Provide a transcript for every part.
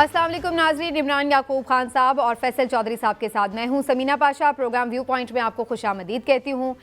अस्सलाम वालेकुम नाज़रीन, इमरान याकूब खान साहब और फैसल चौधरी साहब के साथ मैं हूं Samina Pasha. Programme viewpoint में आपको खुशामदीद कहती हूं।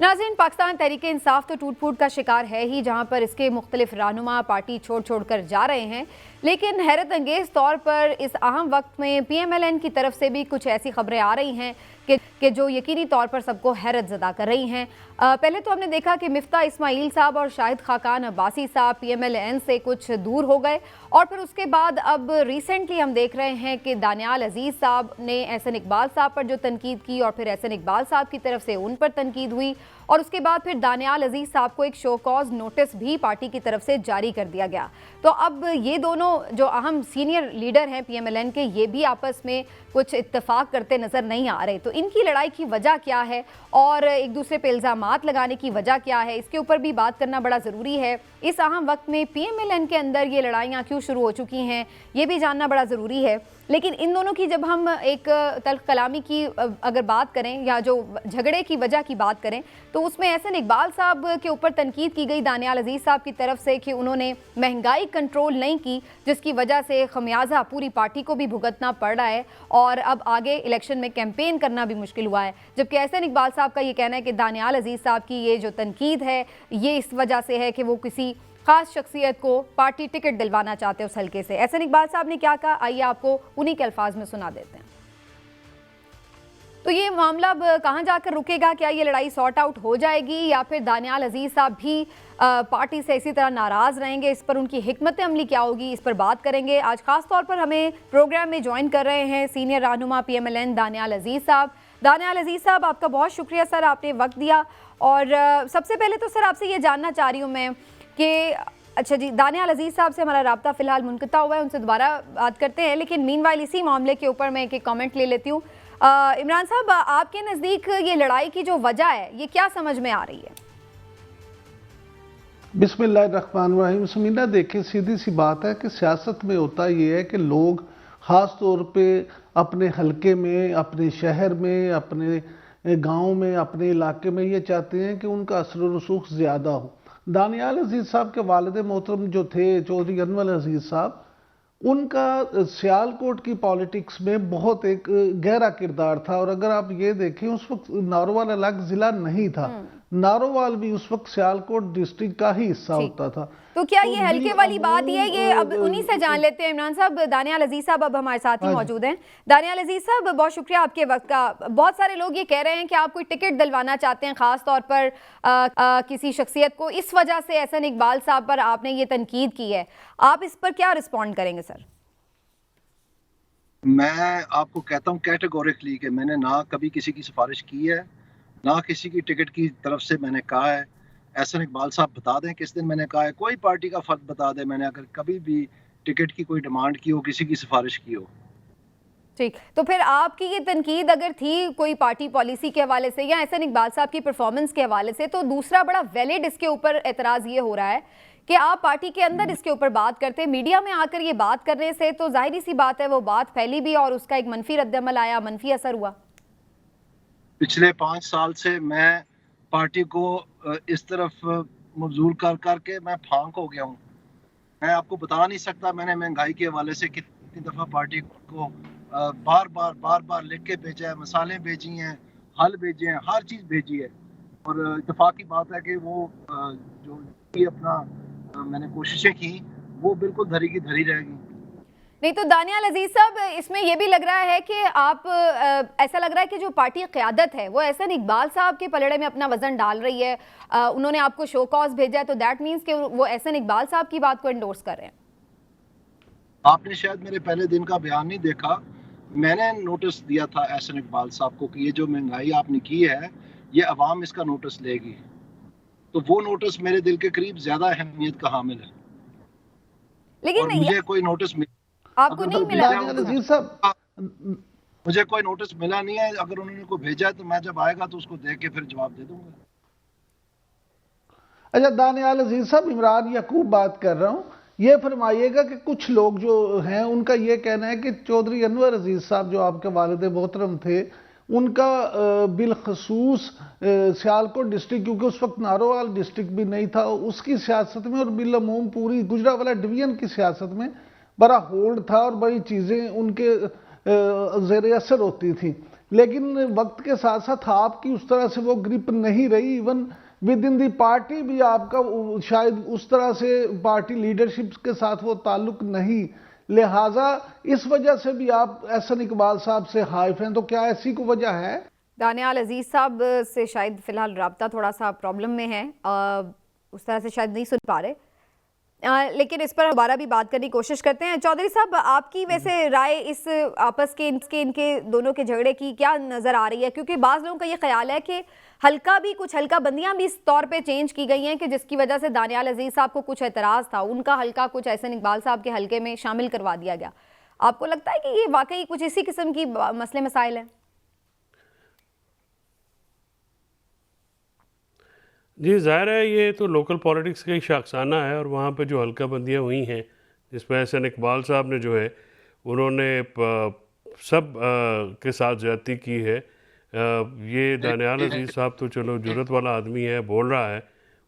नाज़रीन, पाकिस्तान तहरीक इंसाफ तो टूट फूट का शिकार है ही, जहां पर इसके मुख्तलिफ रहनुमा पार्टी छोड़ छोड़ कर जा रहे हैं, लेकिन हैरत अंगेज़ तौर पर इस अहम वक्त में PMLN की तरफ से भी कुछ ऐसी खबरें आ रही हैं कि जो यकीनी तौर पर सबको हैरत ज़दा कर रही हैं। पहले तो हमने देखा कि मिफ्ता इस्माइल साहब और शाहिद खाकान अब्बासी साहब PMLN से कुछ दूर हो गए, और फिर उसके बाद अब रिसेंटली हम देख रहे हैं कि दानियाल अजीज़ साहब ने एहसन इकबाल साहब पर जो तनकीद की, और फिर एहसन इकबाल साहब की तरफ से उन पर तनकीद हुई, और उसके बाद फिर दानियाल अजीज़ साहब को एक शो कॉज नोटिस भी पार्टी की तरफ से जारी कर दिया गया। तो अब ये दोनों जो अहम सीनियर लीडर हैं PMLN के, ये भी आपस में कुछ इत्तेफाक करते नज़र नहीं आ रहे। तो इनकी लड़ाई की वजह क्या है और एक दूसरे पर इल्ज़ामात लगाने की वजह क्या है, इसके ऊपर भी बात करना बड़ा ज़रूरी है। इस अहम वक्त में PMLN के अंदर ये लड़ाइयाँ क्यों शुरू हो चुकी हैं, ये भी जानना बड़ा ज़रूरी है। लेकिन इन दोनों की जब हम एक तल्ख कलामी की अगर बात करें या जो झगड़े की वजह की बात करें, तो उसमें एहसन इकबाल साहब के ऊपर तनकीद की गई दानियाल अजीज़ साहब की तरफ से कि उन्होंने महंगाई कंट्रोल नहीं की, जिसकी वजह से खमियाजा पूरी पार्टी को भी भुगतना पड़ रहा है और अब आगे इलेक्शन में कैंपेन करना भी मुश्किल हुआ है। जबकि एहसन इकबाल साहब का ये कहना है कि दानियाल अजीज़ साहब की ये जो तनकीद है, ये इस वजह से है कि वो किसी खास शख्सियत को पार्टी टिकट दिलवाना चाहते हैं उस हल्के से। एहसन इकबाल साहब ने क्या कहा, आइए आपको उन्हीं के अल्फाज में सुना देते हैं। तो ये मामला अब कहाँ जाकर रुकेगा? क्या ये लड़ाई सॉर्ट आउट हो जाएगी या फिर दानियाल अजीज़ साहब भी पार्टी से इसी तरह नाराज़ रहेंगे? इस पर उनकी हिकमत अमली क्या होगी, इस पर बात करेंगे। आज खास तौर पर हमें प्रोग्राम में ज्वाइन कर रहे हैं सीनियर रहनुमा PMLN दानियाल अजीज़ साहब। दानियाल अजीज़ साहब, आपका बहुत शुक्रिया सर, आपने वक्त दिया। और सबसे पहले तो सर आपसे ये जानना चाह रही हूँ मैं कि अच्छा जी, दानियाल अजीज़ साहब से हमारा राब्ता फ़िलहाल मुनक़ता हुआ है, उनसे दोबारा बात करते हैं, लेकिन मीनवाइल इसी मामले के ऊपर मैं एक कमेंट ले लेती हूँ। इमरान साहब, आपके नज़दीक ये लड़ाई की जो वजह है, ये क्या समझ में आ रही है? बिस्मिल्लाहिर्रहमानिर्रहीम। समीना, देखिए, सीधी सी बात है कि सियासत में होता ये है कि लोग ख़ास तौर पे अपने हलके में, अपने शहर में, अपने गांव में, अपने इलाके में ये चाहते हैं कि उनका असर व रसूख ज़्यादा हो। दानियाल अजीज़ साहब के वालिद मोहतरम जो थे चौधरी अनवर अजीज़ साहब, उनका सियालकोट की पॉलिटिक्स में बहुत एक गहरा किरदार था। और अगर आप ये देखें, उस वक्त नारोवाल अलग ज़िला नहीं था, नारोवाल भी उस वक्त सियालकोट डिस्ट्रिक्ट का ही हिस्सा होता था। तो क्या ये हल्के वाली बात ये अब उन्हीं से जान लेते हैं इमरान साहब। दानियाल अजीज़ साहब अब हमारे साथ ही मौजूद हैं। दानियाल अजीज़ साहब, बहुत शुक्रिया आपके वक्त का। बहुत सारे लोग ये कह रहे हैं कि आप कोई टिकट दिलवाना चाहते हैं ख़ास तौर पर किसी शख्सियत को, इस वजह से एहसन इकबाल साहब पर आपने ये तनकीद की है। आप इस पर क्या रिस्पॉन्ड करेंगे सर? मैं आपको कहता हूँ कैटेगोरिकली कि मैंने ना कभी किसी की सिफारिश की है, ना किसी की टिकट की तरफ से मैंने कहा है। एहसन इकबाल साहब बता दें किस दिन मैंने कहा है, कोई पार्टी का फर्द बता दे मैंने अगर कभी भी टिकट की कोई डिमांड की हो, किसी की सिफारिश की हो। ठीक, तो फिर आपकी ये तनकीद अगर थी कोई पार्टी पॉलिसी के हवाले से या एहसन इकबाल साहब की परफॉर्मेंस के हवाले से, तो दूसरा बड़ा वैलिड इसके ऊपर एतराज़ ये हो रहा है कि आप पार्टी के अंदर इसके ऊपर बात करते, मीडिया में आकर ये बात करने से तो जाहिर सी बात है वो बात फैली भी और उसका एक मनफी रद्दअमल आया, मनफी असर हुआ। पिछले 5 साल से मैं पार्टी को इस तरफ मबजूल कर करके मैं फांक हो गया हूँ। मैं आपको बता नहीं सकता मैंने महंगाई के हवाले से कितनी दफ़ा पार्टी को बार बार लिख के भेजा है, मसाले भेजी हैं, हल भेजे हैं, हर चीज़ भेजी है। और इत्तेफाक की बात है कि वो जो अपना मैंने कोशिशें की वो बिल्कुल धरी की धरी रहेगी। नहीं तो दानियाल अजीज़ साहब, इसमें यह भी लग रहा है कि आप ऐसा लग रहा है कि जो पार्टी क़यादत है वो एहसन इकबाल साहब के पलड़े में अपना वजन डाल रही है। उन्होंने आपको शो कॉज भेजा है, तो दैट मीन्स कि वो एहसन इकबाल साहब की बात को एंडोर्स कर रहे हैं। आपने शायद मेरे पहले दिन का बयान नहीं देखा। मैंने नोटिस दिया था एहसन इकबाल साहब को कि ये जो महंगाई आपने की है, ये अवाम इसका नोटिस लेगी। तो वो नोटिस मेरे दिल के करीब ज्यादा अहमियत का हामिल है। लेकिन मुझे कोई नोटिस आपको नहीं मिला? मुझे कोई नोटिस मिला नहीं है। अगर उन्होंने कोई भेजा है तो मैं जब आएगा तो उसको देख के फिर जवाब दे दूंगा। अच्छा दानियाल अजीज़ साहब, इमरान याकूब बात कर रहा हूँ। ये फरमाइएगा कि कुछ लोग जो हैं उनका ये कहना है कि चौधरी अनवर अजीज़ साहब जो आपके वालिद मोहतरम थे, उनका बिलखसूस सियालकोट डिस्ट्रिक्ट, क्योंकि उस वक्त नारोवाल डिस्ट्रिक्ट भी नहीं था, उसकी सियासत में और बिलअमूम पूरी गुजरावाला डिवीजन की सियासत में बड़ा होल्ड था और बड़ी चीज़ें उनके ज़ेर असर होती थी, लेकिन वक्त के साथ साथ आपकी उस तरह से वो ग्रिप नहीं रही। Even with in the party भी आपका शायद उस तरह से पार्टी लीडरशिप के साथ वो ताल्लुक नहीं, लिहाजा इस वजह से भी आप एहसन इकबाल साहब से हाइफ हैं। तो क्या ऐसी कोई वजह है? दानियाल अजीज साहब से शायद फिलहाल राब्ता थोड़ा सा प्रॉब्लम में है, उस तरह से शायद नहीं सुन पा रहे, लेकिन इस पर दोबारा भी बात करने की कोशिश करते हैं। चौधरी साहब, आपकी वैसे राय इस आपस के इनके दोनों के झगड़े की क्या नज़र आ रही है? क्योंकि बाज़ लोगों का ये ख्याल है कि कुछ हल्का बंदियां भी इस तौर पे चेंज की गई हैं कि जिसकी वजह से दानियाल अजीज साहब को कुछ एतराज़ था, उनका हल्का कुछ एहसन इकबाल साहब के हल्के में शामिल करवा दिया गया। आपको लगता है कि ये वाकई कुछ इसी किस्म की मसले मसाइल हैं? जी, ज़ाहिर है ये तो लोकल पॉलिटिक्स का ही शाखसाना है, और वहाँ पे जो हल्का बंदियाँ हुई हैं जिसमें एहसन इकबाल साहब ने जो है उन्होंने सब के साथ ज़्यादती की है। ये दानियाल अजीज़ साहब तो चलो जुर्रत वाला आदमी है, बोल रहा है,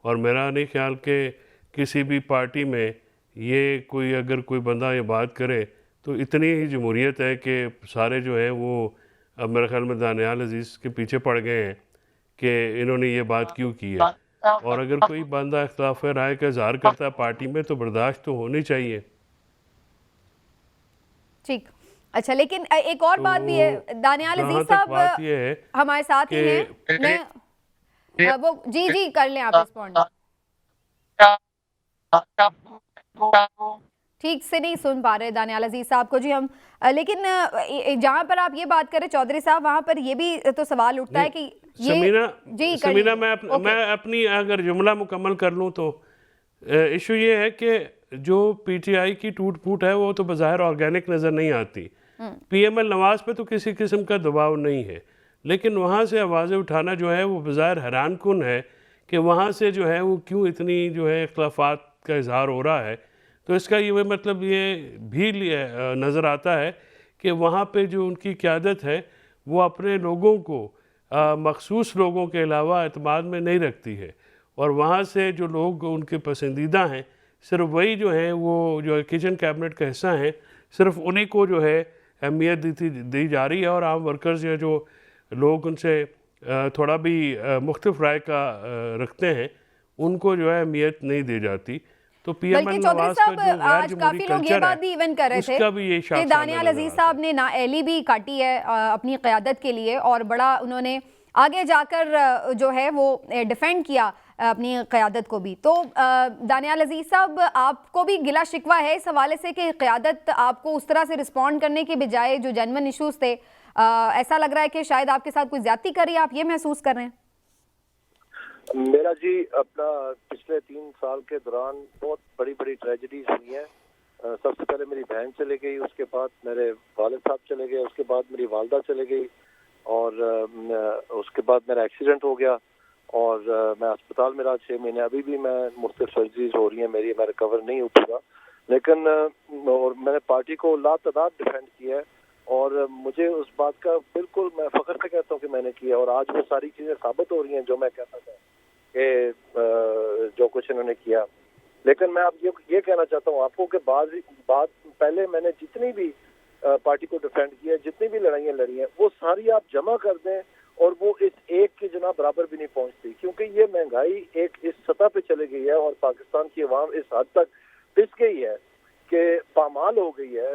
और मेरा नहीं ख्याल कि किसी भी पार्टी में ये कोई अगर कोई बंदा ये बात करे तो इतनी ही जमहूरियत है कि सारे जो है वो अब मेरे ख्याल में दानियाल अजीज़ के पीछे पड़ गए हैं कि इन्होंने ये बात क्यों की है। और अगर कोई बंदा इख्तिलाफ राय का इजहार करता है पार्टी में तो बर्दाश्त तो होनी चाहिए। ठीक, अच्छा, लेकिन एक और बात भी है, दानियाल अजीज साहब हमारे साथ ही हैं। मैं वो जी कर लें आप रिस्पॉन्ड। ठीक से नहीं सुन पा रहे दानियाल अजीज साहब को जी हम, लेकिन जहाँ पर आप ये बात करें चौधरी साहब, वहाँ पर ये भी तो सवाल उठता है कि ये समीना मैं अपनी अगर जुमला मुकम्मल कर लूँ तो इशू ये है कि जो पीटीआई की टूट फूट है वो तो बज़ाहिर ऑर्गेनिक नज़र नहीं आती। पीएमएल नवाज पे तो किसी किस्म का दबाव नहीं है, लेकिन वहाँ से आवाज़ें उठाना जो है वो बज़ाहिर हैरान कुन है कि वहाँ से जो है वो क्यों इतनी जो है इख्तिलाफ़ात का इजहार हो रहा है। तो इसका ये मतलब ये भी नज़र आता है कि वहाँ पे जो उनकी क़यादत है वो अपने लोगों को मखसूस लोगों के अलावा एतमाद में नहीं रखती है, और वहाँ से जो लोग उनके पसंदीदा हैं सिर्फ वही जो हैं वो जो किचन कैबिनेट का हिस्सा हैं, सिर्फ उन्हीं को जो है अहमियत दी जा रही है, और आम वर्कर्स या जो लोग उनसे थोड़ा भी मुख्तलिफ राय का रखते हैं उनको जो है अहमियत नहीं दी जाती। तो पीएमएल नवाज का जो गैर जमहूरी कल्चर है कि दानियाल अजीज साहब ने नाअहली भी काटी है अपनी क़यादत के लिए, और बड़ा उन्होंने आगे जाकर जो है वो डिफेंड किया अपनी क़यादत को भी। तो दानियाल अजीज साहब, आपको भी गिला शिकवा है इस हवाले से कि क़यादत आपको उस तरह से रिस्पॉन्ड करने के बजाय जो जेन्युइन इशूज़ थे, ऐसा लग रहा है कि शायद आपके साथ कोई ज़्यादती करी, आप ये महसूस कर रहे हैं? मेरा जी अपना पिछले 3 साल के दौरान बहुत बड़ी बड़ी ट्रेजेडीज हुई हैं। सबसे पहले मेरी बहन चले गई, उसके बाद मेरे वालिद साहब चले गए, उसके बाद मेरी वालदा चले गई, और उसके बाद मेरा एक्सीडेंट हो गया, और मैं अस्पताल में रहा 6 महीने। अभी भी मैं मुख्तलिफ सर्जरीज हो रही हैं मेरी, मैं रिकवर नहीं हो पूरा, लेकिन और मैंने पार्टी को लातादाद डिफेंड किया है, और मुझे उस बात का बिल्कुल मैं फ़ख्र से कहता हूँ कि मैंने किया, और आज वो सारी चीज़ें साबित हो रही हैं जो मैं कहता था कि जो कुछ इन्होंने किया। लेकिन मैं अब ये कहना चाहता हूँ आपको कि बात पहले मैंने जितनी भी पार्टी को डिफेंड किया, जितनी भी लड़ाइयाँ लड़ी हैं, वो सारी आप जमा कर दें और वो इस एक के जना बराबर भी नहीं पहुँचती, क्योंकि ये महंगाई एक इस सतह पे चली गई है और पाकिस्तान की अवाम इस हद तक पिस गई है कि पामाल हो गई है,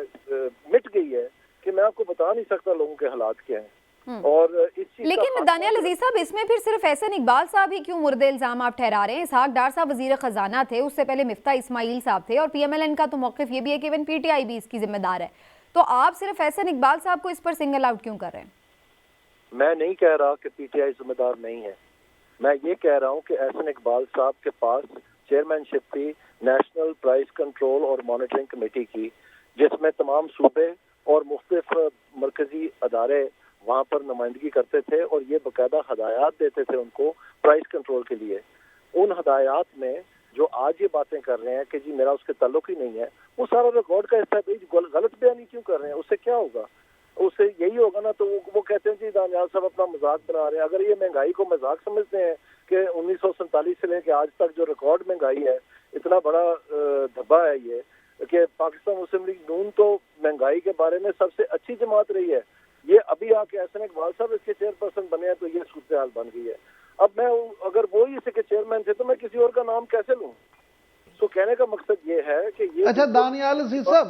मिट गई है, कि मैं आपको बता नहीं सकता लोगों के हालात क्या हैं। और इस चीज लेकिन दानियाल अजीज साहब, इसमें फिर सिर्फ एहसन इकबाल साहब ही क्यों मुर्दे इल्जाम आप ठहरा रहे हैं? इसहाक डार साहब वजीर खजाना थे, उससे पहले मिफ्ता इस्माइल साहब थे, और पीएमएलएन का तो मौक़िफ़ ये भी है कि इवन पीटीआई भी इसकी जिम्मेदार है। तो आप सिर्फ एहसन इकबाल साहब को इस पर सिंगल आउट क्यों कर रहे हैं? मैं नहीं कह रहा कि पीटीआई जिम्मेदार नहीं है, मैं ये कह रहा हूँ कि एहसन इकबाल साहब के पास चेयरमैनशिप थी नेशनल प्राइस कंट्रोल और मॉनिटरिंग कमेटी की, जिसमें तमाम सूबे और मुख्तलिफ मरकजी अदारे वहाँ पर नुमाइंदगी करते थे, और ये बाकायदा हदायत देते थे उनको प्राइस कंट्रोल के लिए। उन हदायत में जो आज ये बातें कर रहे हैं कि जी मेरा उसके ताल्लुक ही नहीं है, वो सारा रिकॉर्ड का हिस्सा है। गलत बयानी क्यों कर रहे हैं? उससे क्या होगा? उससे यही होगा ना, तो वो कहते हैं जी दानियाल साहब अपना मजाक बना रहे हैं। अगर ये महंगाई को मजाक समझते हैं कि 1947 से लेकर आज तक जो रिकॉर्ड महंगाई है, इतना बड़ा धब्बा है ये, कि कि पाकिस्तान मुस्लिम लीग नून तो महंगाई के बारे में सबसे अच्छी जमात रही है। ये अभी आके एहसन इकबाल साहब इसके चेयरपर्सन बने हैं तो ये सूरत हाल बन गई है। अब मैं अगर वो ही इसके चेयरमैन थे तो मैं किसी और का नाम कैसे लूँ? तो कहने का मकसद ये है कि ये अच्छा दानियाल अजीज साहब,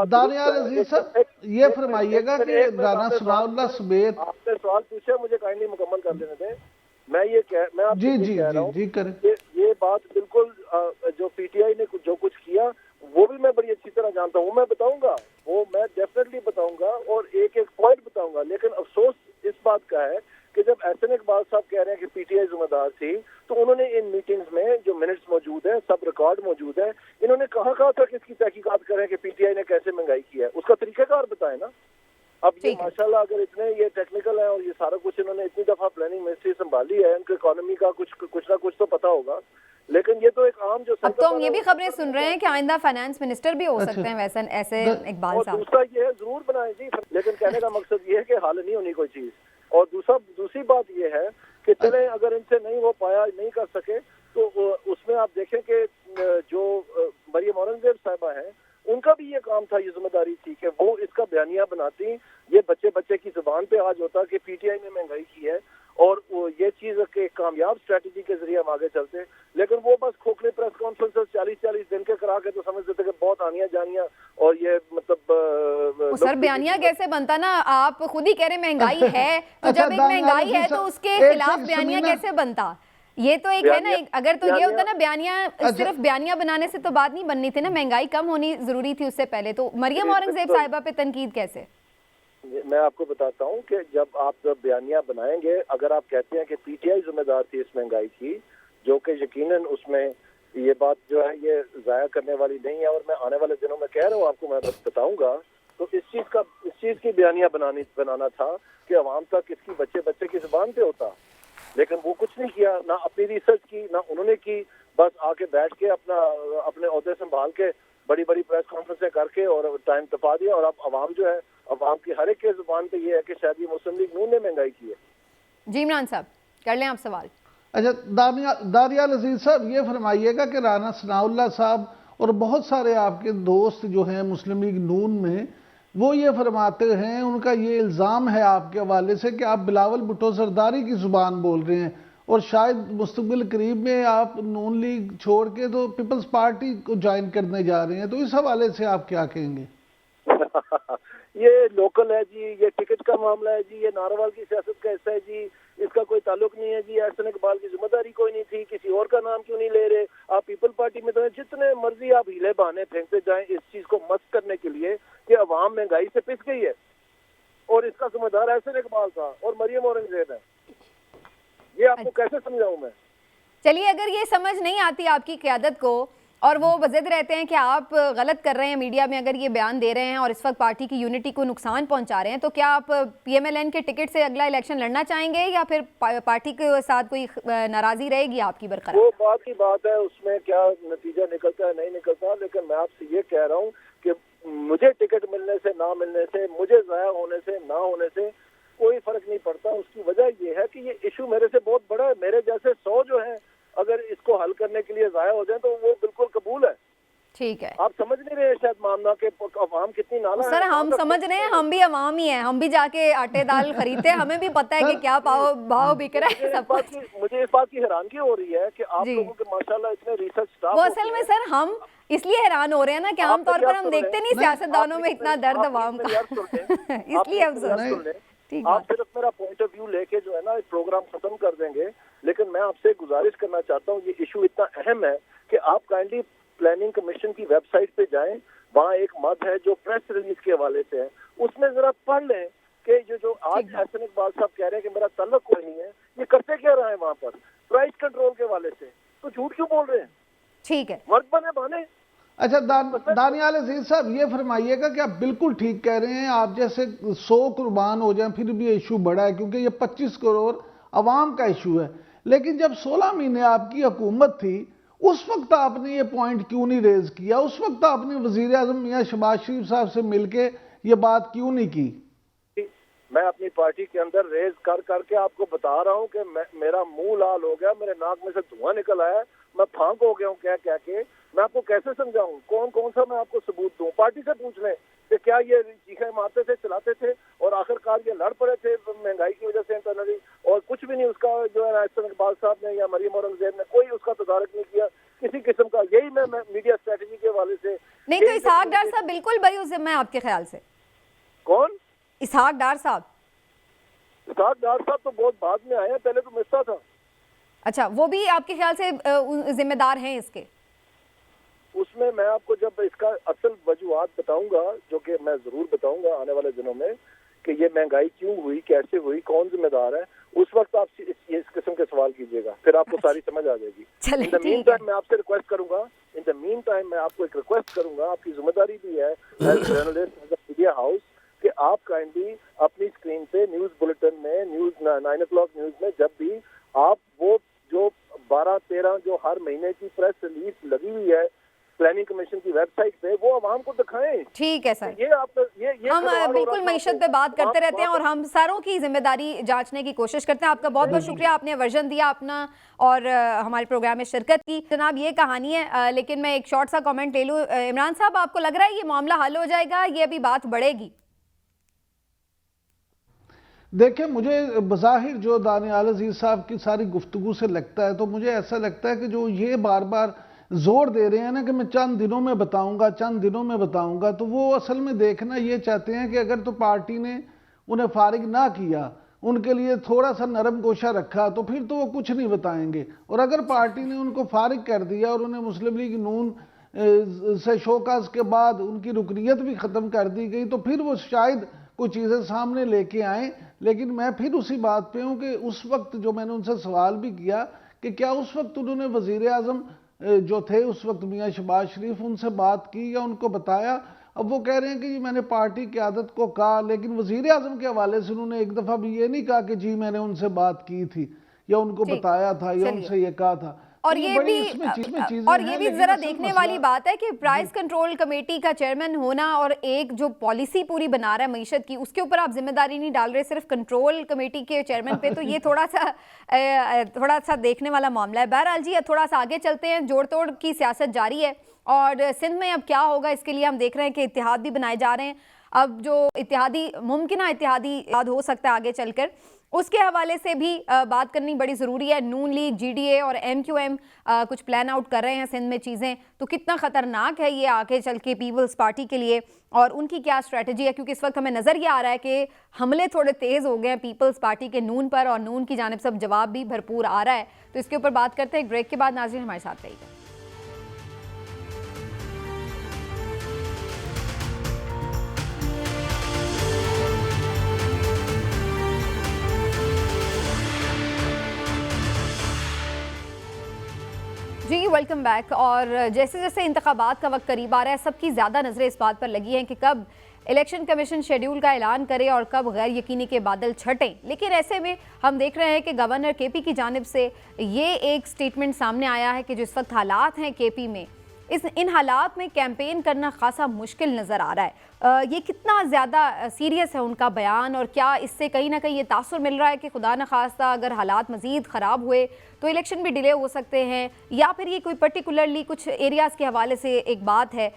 दानियाल अजीज साहब ये फरमाइएगा कि राना सनाउल्लाह समेत आपने सवाल पूछा, मुझे काइंडली मुकम्मल कर लेने दें। मैं आपसे जी कह रहा हूँ जी करें। ये बात बिल्कुल जो पीटीआई ने जो कुछ किया वो भी मैं बड़ी अच्छी तरह जानता हूँ, मैं बताऊंगा, वो मैं डेफिनेटली बताऊंगा और एक एक पॉइंट बताऊंगा। लेकिन अफसोस इस बात का है कि जब एहसन इकबाल साहब कह रहे हैं कि पीटीआई जिम्मेदार थी, तो उन्होंने इन मीटिंग्स में जो मिनट्स मौजूद हैं, सब रिकॉर्ड मौजूद है, इन्होंने कहाँ कहा था कि इसकी तहकीकात करें कि पीटीआई ने कैसे महंगाई की है, उसका तरीकाकार बताएं ना। अब ये माशाल्लाह अगर इतने ये टेक्निकल है और ये सारा कुछ इन्होंने इतनी दफा प्लानिंग मिनिस्ट्री संभाली है, इनको इकोनॉमी का कुछ ना कुछ तो पता होगा। लेकिन ये तो एक आम जो अब तो हम ये भी खबरें सुन रहे हैं कि आइंदा फाइनेंस मिनिस्टर भी हो सकते हैं वैसे ऐसे इकबाल साहब। दूसरा ये है जरूर बनाए जी, लेकिन कहने का मकसद ये है कि हाल नहीं होनी कोई चीज। और दूसरी बात ये है कि चले अगर इनसे नहीं हो पाया, नहीं कर सके, तो उसमें आप देखें कि जो मरियम औरंगजेब साहिबा हैं उनका भी ये काम था, ये जिम्मेदारी थी कि वो इसका बयानिया बनाती। ये बच्चे की जुबान पे आज होता कि पीटीआई ने महंगाई की है और ये चीज के कामयाब स्ट्रेटजी के जरिए हम आगे चलते। लेकिन वो बस खोखले प्रेस कॉन्फ्रेंसेस 40-40 दिन के करा के तो समझते थे कि बहुत आनिया जानिया और ये मतलब सर बयानिया कैसे बनता ना, आप खुद ही कह रहे महंगाई है तो जब एक महंगाई है तो उसके खिलाफ बयानिया कैसे बनता? ये तो एक है ना, अगर तो ये होता ना बयानिया सिर्फ बयानिया बनाने से तो बात नहीं बननी थी ना, महंगाई कम होनी जरूरी थी उससे पहले। तो मरियम औरंगजेब साहिबा पे तनकीद कैसे? मैं आपको बताता हूँ कि जब आप बयानिया बनाएंगे, अगर आप कहते हैं कि पीटीआई जिम्मेदार थी इस महंगाई की, जो कि यकीनन उसमें ये बात जो है ये जाया करने वाली नहीं है और मैं आने वाले दिनों में कह रहा हूँ आपको, मैं बताऊंगा, तो इस चीज की बयानिया बनाना था कि अवाम तक इसकी बच्चे की जुबान पे होता। लेकिन वो कुछ नहीं किया, ना अपनी रिसर्च की ना उन्होंने की, बस आके बैठ के अपने ओहदे संभाल के बड़ी प्रेस कॉन्फ्रेंसें करके और टाइम तपा दिया। और अब अवाम जो है, अवाम की हर एक के जुबान पे ये है कि शायद ये मुस्लिम लीग नून ने महंगाई की है। जी इमरान साहब कर लें आप सवाल। अच्छा दानियाल अजीज साहब ये फरमाइएगा कि राना सनाउल्लाह साहब और बहुत सारे आपके दोस्त जो हैं मुस्लिम लीग नून में, वो ये फरमाते हैं, उनका ये इल्ज़ाम है आपके हवाले से कि आप बिलावल भुट्टो सरदारी की ज़ुबान बोल रहे हैं और शायद मुस्तकबिल करीब में आप नून लीग छोड़ के तो पीपल्स पार्टी को ज्वाइन करने जा रहे हैं, तो इस हवाले से आप क्या कहेंगे? ये लोकल है जी, ये टिकट का मामला है जी, ये नारवाल की सियासत का हिस्सा है जी, इसका कोई ताल्लुक नहीं है जी। एहसन इकबाल की जिम्मेदारी कोई नहीं थी, किसी और का नाम क्यों नहीं ले रहे आप? पीपल पार्टी में तो जितने मर्जी आप हीले बहाने फेंकते जाएं इस चीज को मस्त करने के लिए कि अवाम महंगाई से पिस गई है और इसका जिम्मेदार एहसन इकबाल था और मरियम औरंगजेब है। ये आपको कैसे समझाऊं मैं? चलिए, अगर ये समझ नहीं आती आपकी क़यादत को और वो वज़द रहते हैं कि आप गलत कर रहे हैं मीडिया में, अगर ये बयान दे रहे हैं और इस वक्त पार्टी की यूनिटी को नुकसान पहुंचा रहे हैं, तो क्या आप पीएमएलएन के टिकट से अगला इलेक्शन लड़ना चाहेंगे या फिर पार्टी के साथ कोई नाराजगी रहेगी आपकी बरकरार? वो बात की बात है, उसमें क्या नतीजा निकलता है नहीं निकलता। लेकिन मैं आपसे ये कह रहा हूँ कि मुझे टिकट मिलने से ना मिलने से, मुझे ज़ाया होने से ना होने से कोई फर्क नहीं पड़ता। उसकी वजह ये है कि ये इशू मेरे से बहुत बड़ा है। मेरे जैसे 100 जो है अगर इसको हल करने के लिए ज़ाया हो जाए तो वो बिल्कुल कबूल है। ठीक है, आप समझ नहीं रहे शायद मामला के अवाम कितनी नाला सर है। हम समझ रहे हैं, हम भी अवाम ही हैं, हम भी जाके आटे दाल खरीदते हैं, हमें भी पता है कि क्या भाव बिक रहा है सब कुछ। मुझे इस बात की हैरानगी हो रही है कि आप लोगों के माशाल्लाह इतने रिसर्च स्टाफ। वो असल में सर हम इसलिए हैरान हो रहे हैं ना कि आमतौर पर हम देखते नहीं सियासतदानों में इतना दर्द अवाम का, इसलिए हम सुन। आप सिर्फ मेरा पॉइंट ऑफ व्यू लेके जो है ना प्रोग्राम खत्म कर देंगे, लेकिन मैं आपसे गुजारिश करना चाहता हूँ, ये इशू इतना अहम है कि आप काइंडली प्लानिंग कमीशन की वेबसाइट पे जाएं, वहाँ एक मद है जो प्रेस रिलीज के हवाले से है, उसमें जरा पढ़ लें कि जो आज एहसन इकबाल साहब कह रहे हैं कि मेरा तल्लुक कोई नहीं है, ये करते क्या रहा है वहाँ पर प्राइस कंट्रोल के हवाले से, तो झूठ क्यों बोल रहे हैं? ठीक है, मर्द बने बने। अच्छा दानियाल अजीज साहब ये फरमाइएगा कि आप बिल्कुल ठीक कह रहे हैं, आप जैसे 100 कुर्बान हो जाएं फिर भी इशू बड़ा है क्योंकि ये 25 करोड़ अवाम का इशू है। लेकिन जब 16 महीने आपकी हुकूमत थी उस वक्त आपने ये पॉइंट क्यों नहीं रेज किया? उस वक्त आपने वजीर आजम मियां शहबाज शरीफ साहब से मिलके ये बात क्यों नहीं की? मैं अपनी पार्टी के अंदर रेज करके आपको बता रहा हूँ कि मेरा मुंह लाल हो गया, मेरे नाक में से धुआं निकल आया, मैं फांक हो गया हूँ कह के मैं आपको कैसे समझाऊं? कौन कौन सा मैं आपको सबूत दूं? पार्टी से पूछ लें कि क्या ये चीखें मारते थे, चलाते थे और आखिरकार ये लड़ पड़े थे महंगाई की वजह से इंटरनली, और कुछ भी नहीं उसका जो है अहसन इकबाल साहब ने या मरियम औरंगजेब ने कोई उसका तदारक नहीं किया किसी किस्म का। यही मैं मीडिया स्ट्रेटजी के हवाले से नहीं तो इसहाक डार साहब बिल्कुल बरी जिम्मा है आपके ख्याल से? कौन? इसहाक डार साहब? इसहाक डार साहब तो बहुत बाद में आए हैं, पहले तो मिस्ता था। अच्छा, वो भी आपके ख्याल से जिम्मेदार हैं इसके? उसमें मैं आपको जब इसका असल वजूहात बताऊंगा, जो कि मैं जरूर बताऊंगा आने वाले दिनों में, कि ये महंगाई क्यों हुई, कैसे हुई, कौन जिम्मेदार है, उस वक्त आप इस किस्म के सवाल कीजिएगा, फिर आपको सारी समझ आ जाएगी। इन द मीन टाइम मैं आपसे रिक्वेस्ट करूंगा, इन द मीन टाइम मैं आपको एक रिक्वेस्ट करूंगा, आपकी जिम्मेदारी भी है as journalist, as media house, कि आप काइंडली अपनी स्क्रीन पे न्यूज बुलेटिन में, न्यूज 9 o'clock न्यूज में, जब भी आप वो जो 12-13 जो हर महीने की प्रेस रिलीज लगी हुई है प्लानिंग कमीशन की वेबसाइट पे, वो आवाम को दिखाएं। ठीक है सर, ये आप ये हम बिल्कुल मईशत पे बात करते रहते हैं और हम सारों की जिम्मेदारी जांचने की कोशिश करते हैं। आपका बहुत बहुत शुक्रिया, आपने वर्जन दिया अपना और हमारे प्रोग्राम में शिरकत की। जनाब ये कहानी है, लेकिन मैं एक शॉर्ट सा कमेंट ले लूँ। इमरान साहब, आपको लग रहा है ये मामला हल हो जाएगा, ये अभी बात बढ़ेगी? देखिए, मुझे बज़ाहिर जो दानियाल अजीज साहब की सारी गुफ्तगू से लगता है, तो मुझे ऐसा लगता है कि जो ये बार बार जोर दे रहे हैं ना कि मैं चंद दिनों में बताऊंगा, चंद दिनों में बताऊंगा, तो वो असल में देखना ये चाहते हैं कि अगर तो पार्टी ने उन्हें फारिग ना किया, उनके लिए थोड़ा सा नरम गोशा रखा, तो फिर तो वो कुछ नहीं बताएंगे। और अगर पार्टी ने उनको फारिग कर दिया और उन्हें मुस्लिम लीग नून से शोकाज के बाद उनकी रुकनीत भी ख़त्म कर दी गई, तो फिर वो शायद कुछ चीज़ें सामने लेके आए। लेकिन मैं फिर उसी बात पे हूँ कि उस वक्त जो मैंने उनसे सवाल भी किया कि क्या उस वक्त उन्होंने वज़ीर आज़म जो थे उस वक्त मियाँ शहबाज शरीफ, उनसे बात की या उनको बताया? अब वो कह रहे हैं कि जी मैंने पार्टी की आदत को कहा, लेकिन वज़ीर आज़म के हवाले से उन्होंने एक दफ़ा भी ये नहीं कहा कि जी मैंने उनसे बात की थी या उनको बताया था या उनसे ये कहा था। और ये भी जरा देखने वाली बात है कि प्राइस कंट्रोल कमेटी का चेयरमैन होना और एक जो पॉलिसी पूरी बना रहा है मईशत की, उसके ऊपर आप जिम्मेदारी नहीं डाल रहे सिर्फ कंट्रोल कमेटी के चेयरमैन पे, तो ये थोड़ा सा देखने वाला मामला है। बहरहाल जी, थोड़ा सा आगे चलते हैं। जोड़ तोड़ की सियासत जारी है और सिंध में अब क्या होगा इसके लिए हम देख रहे हैं कि इत्तेहाद भी बनाए जा रहे हैं। अब जो इत्तेहादी मुमकिन इत्तेहादी हो सकता है आगे चलकर, उसके हवाले से भी बात करनी बड़ी ज़रूरी है। नून लीग, GDA और MQM कुछ प्लान आउट कर रहे हैं सिंध में चीज़ें, तो कितना ख़तरनाक है ये आगे चल के पीपल्स पार्टी के लिए और उनकी क्या स्ट्रेटजी है? क्योंकि इस वक्त हमें नज़र ये आ रहा है कि हमले थोड़े तेज़ हो गए हैं पीपल्स पार्टी के नून पर और नून की जानिब से जवाब भी भरपूर आ रहा है। तो इसके ऊपर बात करते हैं एक ब्रेक के बाद। नाज़रीन हमारे साथ रहिएगा। जी वेलकम बैक। और जैसे जैसे इंतखाबात का वक्त करीब आ रहा है, सबकी ज़्यादा नज़रें इस बात पर लगी हैं कि कब इलेक्शन कमीशन शेड्यूल का ऐलान करे और कब गैर यकीनी के बादल छटें। लेकिन ऐसे में हम देख रहे हैं कि गवर्नर KP की जानिब से ये एक स्टेटमेंट सामने आया है कि जिस वक्त हालात हैं KP में, इन हालात में कैंपेन करना खासा मुश्किल नज़र आ रहा है। ये कितना ज़्यादा सीरियस है उनका बयान और क्या इससे कहीं ना कहीं ये तासुर मिल रहा है कि खुदा न खास्ता अगर हालात मज़ीद ख़राब हुए तो इलेक्शन भी डिले हो सकते हैं, या फिर ये कोई पर्टिकुलरली कुछ एरियाज़ के हवाले से एक बात है?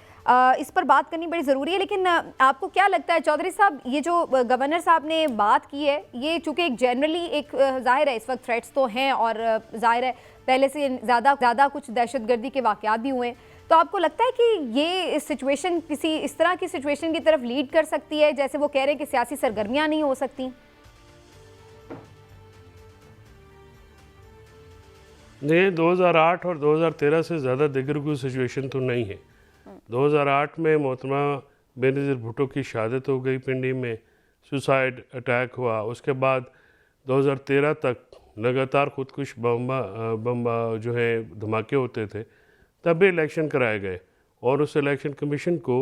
इस पर बात करनी बड़ी ज़रूरी है। लेकिन आपको क्या लगता है चौधरी साहब, ये जो गवर्नर साहब ने बात की है, ये चूँकि एक जनरली एक ज़ाहिर है इस वक्त थ्रेट्स तो हैं और ज़ाहिर है पहले से ज़्यादा कुछ दहशतगर्दी के वाक़यात भी हुए हैं, तो आपको लगता है कि ये सिचुएशन किसी इस तरह की सिचुएशन की तरफ लीड कर सकती है जैसे वो कह रहे हैं कि सियासी सरगर्मियां नहीं हो सकती? नहीं, 2008 और 2013 से ज़्यादा दिगर कोई सिचुएशन तो नहीं है। 2008 में मोहतरमा बेनज़ीर भुट्टो की शहादत हो गई, पिंडी में सुसाइड अटैक हुआ। उसके बाद 2013 तक लगातार खुदकुश बम जो है धमाके होते थे, तब भी इलेक्शन कराए गए और उस इलेक्शन कमीशन को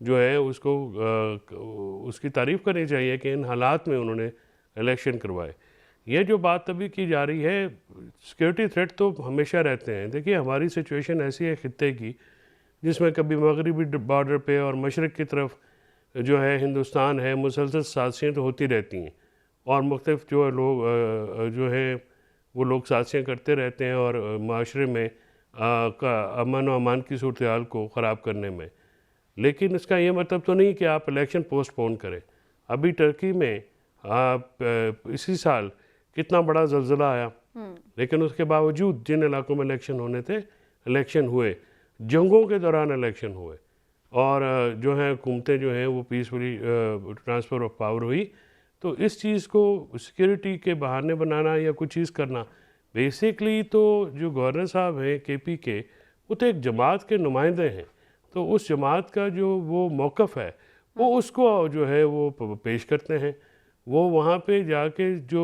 जो है उसको उसकी तारीफ़ करनी चाहिए कि इन हालात में उन्होंने इलेक्शन करवाए। ये जो बात अभी की जा रही है, सिक्योरिटी थ्रेट तो हमेशा रहते हैं। देखिए, हमारी सिचुएशन ऐसी है ख़ित्ते की जिसमें कभी मगरबी बॉर्डर पे और मशरक़ की तरफ जो है हिंदुस्तान है, मुसलसल साजिशें तो होती रहती हैं और मुख्तलिफ जो लोग जो है वो लोग साजिशें करते रहते हैं और माशरे में का अमन और अमान की सूरत हाल को ख़राब करने में। लेकिन इसका ये मतलब तो नहीं कि आप इलेक्शन पोस्टपोन करें। अभी टर्की में इसी साल कितना बड़ा ज़लज़ला आया, लेकिन उसके बावजूद जिन इलाकों में इलेक्शन होने थे इलेक्शन हुए, जंगों के दौरान इलेक्शन हुए, और जो है हुकूमतें जो हैं वो पीसफुली ट्रांसफ़र ऑफ पावर हुई। तो इस चीज़ को सिक्योरिटी के बहाने बनाना या कुछ चीज़ करना, बेसिकली तो जो गवर्नर साहब हैं केपी के, वो तो एक जमात के नुमाइंदे हैं, तो उस जमात का जो वो मौक़िफ़ है वो उसको जो है वो पेश करते हैं। वो वहाँ पे जाके जो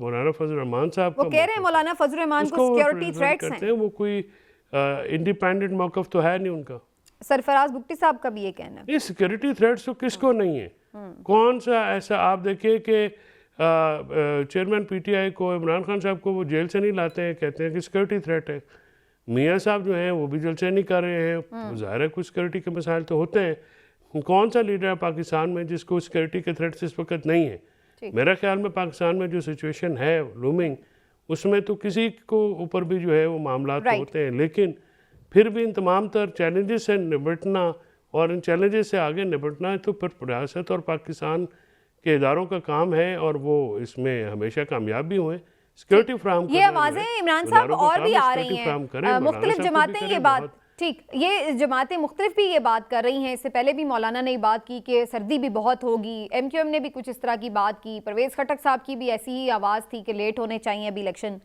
मौलाना फजल रहमान साहब वो कह रहे हैं मौलाना फजल रहमान को सिक्योरिटी थ्रेट्स हैं, वो कोई इंडिपेंडेंट मौक़िफ़ तो है नहीं उनका। सरफराज बुगटी साहब का भी ये कहना है। ये सिक्योरिटी थ्रेट्स तो किसको नहीं है? कौन सा ऐसा आप देखिए कि चेयरमैन पीटीआई को, इमरान खान साहब को वो जेल से नहीं लाते हैं, कहते हैं कि सिक्योरिटी थ्रेट है। मियाँ साहब जो हैं वो भी जलसे नहीं कर रहे हैं, ज़ाहिर है कुछ सिक्योरिटी के मसाइल तो होते हैं। कौन सा लीडर है पाकिस्तान में जिसको सिक्योरिटी के थ्रेट्स इस वक्त नहीं है? मेरा ख्याल में पाकिस्तान में जो सिचुएशन है लूमिंग, उसमें तो किसी को ऊपर भी जो है वो मामला तो होते हैं, लेकिन फिर भी इन तमाम तर चैलेंजेस से निपटना और इन चैलेंजेस से आगे निपटना है तो फिर रियासत और पाकिस्तान के इदारों का काम है, और वो इसमें हमेशा कामयाब भी हुए। सिक्योरिटी फ्राहम ये आवाज़ें इमरान साहब और भी आ रही हैं, मुख्तलिफ जमातें ये बात, ठीक, ये जमातें मुख्तलिफ भी ये बात कर रही हैं। इससे पहले भी मौलाना ने बात की कि सर्दी भी बहुत होगी, MQM ने भी कुछ इस तरह की बात की, परवेज़ खटक साहब की भी ऐसी ही आवाज़ थी कि लेट होने चाहिए अभी इलेक्शन,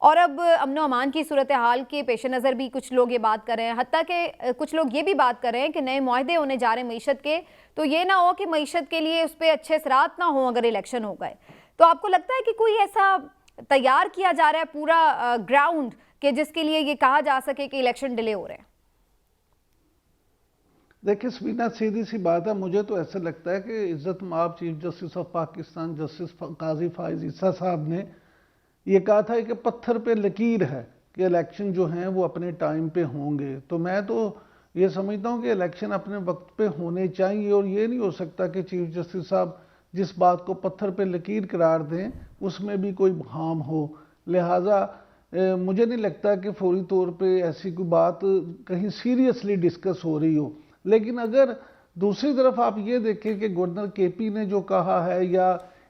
और अब अमन अमान की सूरत हाल के पेश नज़र भी कुछ लोग ये बात कर रहे हैं, हत्ता कि कुछ लोग ये भी बात कर रहे हैं कि नए मुआहदे होने जा रहे हैं मईशत के, तो ये ना हो कि मईशत के लिए उस पर अच्छे असरात ना हो अगर इलेक्शन हो गए। तो आपको लगता है कि कोई ऐसा तैयार किया जा रहा है पूरा ग्राउंड कि जिसके लिए ये कहा जा सके कि इलेक्शन डिले हो रहे हैं? देखिए समीना, सीधी सी बात है, मुझे तो ऐसा लगता है कि इज्जत माब chief justice of Pakistan justice Qazi Faez Isa साहब ने ये कहा था कि पत्थर पे लकीर है कि इलेक्शन जो हैं वो अपने टाइम पे होंगे। तो मैं तो ये समझता हूँ कि इलेक्शन अपने वक्त पे होने चाहिए, और ये नहीं हो सकता कि चीफ जस्टिस साहब जिस बात को पत्थर पे लकीर करार दें उसमें भी कोई हार्म हो। लिहाजा मुझे नहीं लगता कि फौरी तौर पे ऐसी कोई बात कहीं सीरियसली डिस्कस हो रही हो। लेकिन अगर दूसरी तरफ आप ये देखें कि गवर्नर केपी ने जो कहा है, या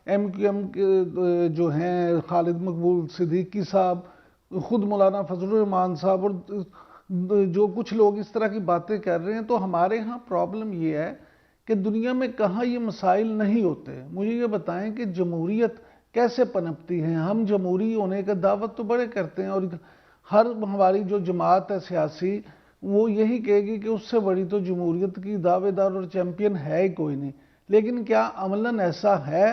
MQM के जो हैं खालिद मकबूल सिद्दीकी साहब, खुद मौलाना फजल रहमान साहब, और जो कुछ लोग इस तरह की बातें कर रहे हैं, तो हमारे यहाँ प्रॉब्लम ये है कि दुनिया में कहाँ ये मसाइल नहीं होते। मुझे ये बताएं कि जमहूरियत कैसे पनपती है? हम जमहूरी होने का दावत तो बड़े करते हैं, और हर हमारी जो जमात है सियासी वो यही कहेगी कि उससे बड़ी तो जमहूरियत की दावेदार और चैंपियन है ही कोई नहीं। लेकिन क्या अमलन ऐसा है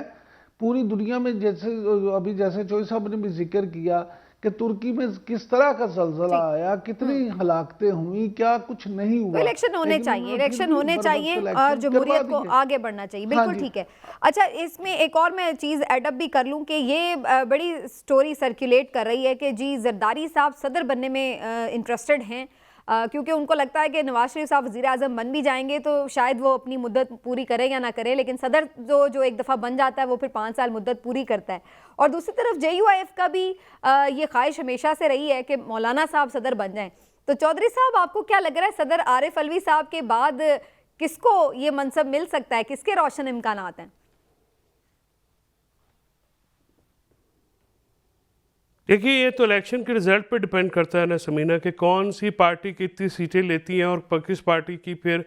पूरी दुनिया में? जैसे अभी जैसे चोई साहब ने भी जिक्र किया कि तुर्की में किस तरह का जलजला आया, कितनी हलाकतें हुई, क्या कुछ नहीं हुआ। इलेक्शन होने चाहिए, इलेक्शन होने चाहिए और जमहूरियत को आगे बढ़ना चाहिए, बिल्कुल ठीक है। अच्छा, इसमें एक और मैं चीज़ एडअप भी कर लूँ कि ये बड़ी स्टोरी सर्कुलेट कर रही है कि जी जरदारी साहब सदर बनने में इंटरेस्टेड हैं, क्योंकि उनको लगता है कि नवाज शरीफ साहब वज़ीर आज़म बन भी जाएंगे तो शायद वो अपनी मुद्दत पूरी करें या ना करें, लेकिन सदर जो एक दफ़ा बन जाता है वो फिर 5 साल मुद्दत पूरी करता है। और दूसरी तरफ JUIF का भी ये ख्वाहिश हमेशा से रही है कि मौलाना साहब सदर बन जाएं। तो चौधरी साहब, आपको क्या लग रहा है सदर आरिफ अलवी साहब के बाद किसको ये मनसब मिल सकता है, किसके रोशन इम्कानात हैं? देखिए, ये तो इलेक्शन के रिजल्ट पे डिपेंड करता है ना समीना, कि कौन सी पार्टी कितनी सीटें लेती है और किस पार्टी की फिर